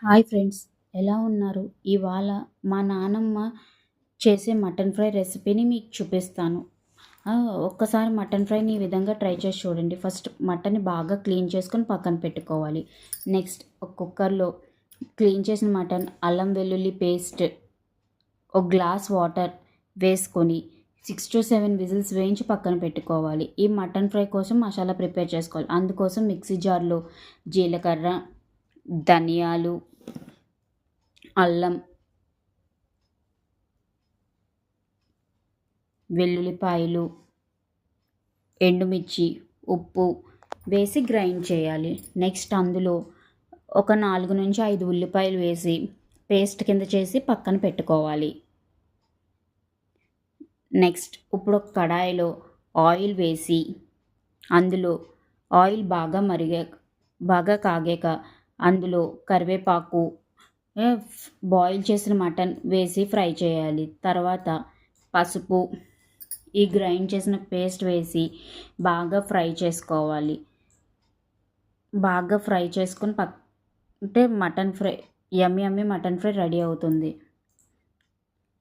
Hi friends, ఎలా ఉన్నారు? ఇవాళ మా నానమ్మ చేసే మటన్ ఫ్రై రెసిపీని మీకు చూపిస్తాను. ఆ, ఒక్కసారి మటన్ ఫ్రైని ఈ విధంగా ట్రై చేసి చూడండి. ఫస్ట్ మటన్ని బాగా క్లీన్ చేసుకొని పక్కన పెట్టుకోవాలి. నెక్స్ట్ ఒక కుక్కర్లో క్లీన్ చేసిన మటన్, అల్లం వెల్లుల్లి పేస్ట్, ఒక గ్లాస్ వాటర్ వేసుకొని 6 to 7 విజిల్స్ వేయించి పక్కన పెట్టుకోవాలి. ఈ మటన్ ఫ్రై కోసం మసాలా ప్రిపేర్ చేసుకోవాలి. అందుకోసం మిక్సీ జార్లో జీలకర్ర, ధనియాలు, అల్లం, వెల్లుల్లిపాయలు, ఎండుమిర్చి, ఉప్పు వేసి గ్రైండ్ చేయాలి. నెక్స్ట్ అందులో ఒక 4 నుంచి 5 ఉల్లిపాయలు వేసి పేస్ట్ కింద చేసి పక్కన పెట్టుకోవాలి. నెక్స్ట్ ఇప్పుడు ఒక కడాయిలో ఆయిల్ వేసి అందులో ఆయిల్ బాగా కాగాక అందులో కరివేపాకు, బాయిల్ చేసిన మటన్ వేసి ఫ్రై చేయాలి. తర్వాత పసుపు, ఈ గ్రైండ్ చేసిన పేస్ట్ వేసి బాగా ఫ్రై చేసుకోవాలి. బాగా ఫ్రై చేసుకొని అంటే మటన్ ఫ్రై, యమ్మీ మటన్ ఫ్రై రెడీ అవుతుంది.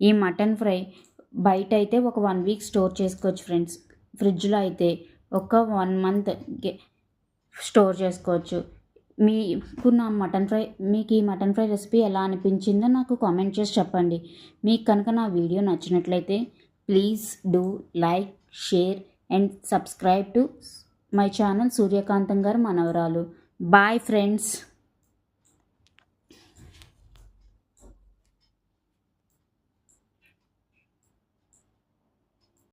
ఈ మటన్ ఫ్రై బయట అయితే ఒక 1 వీక్ స్టోర్ చేసుకోవచ్చు ఫ్రెండ్స్. ఫ్రిడ్జ్లో అయితే ఒక 1 మంత్ స్టోర్ చేసుకోవచ్చు. మీకు ఈ మటన్ ఫ్రై రెసిపీ ఎలా అనిపించిందో నాకు కామెంట్ చేసి చెప్పండి. మీకు కనుక నా వీడియో నచ్చినట్లయితే please do like, share and subscribe to my channel Suryakantham గారు మనవరాలు. Bye friends.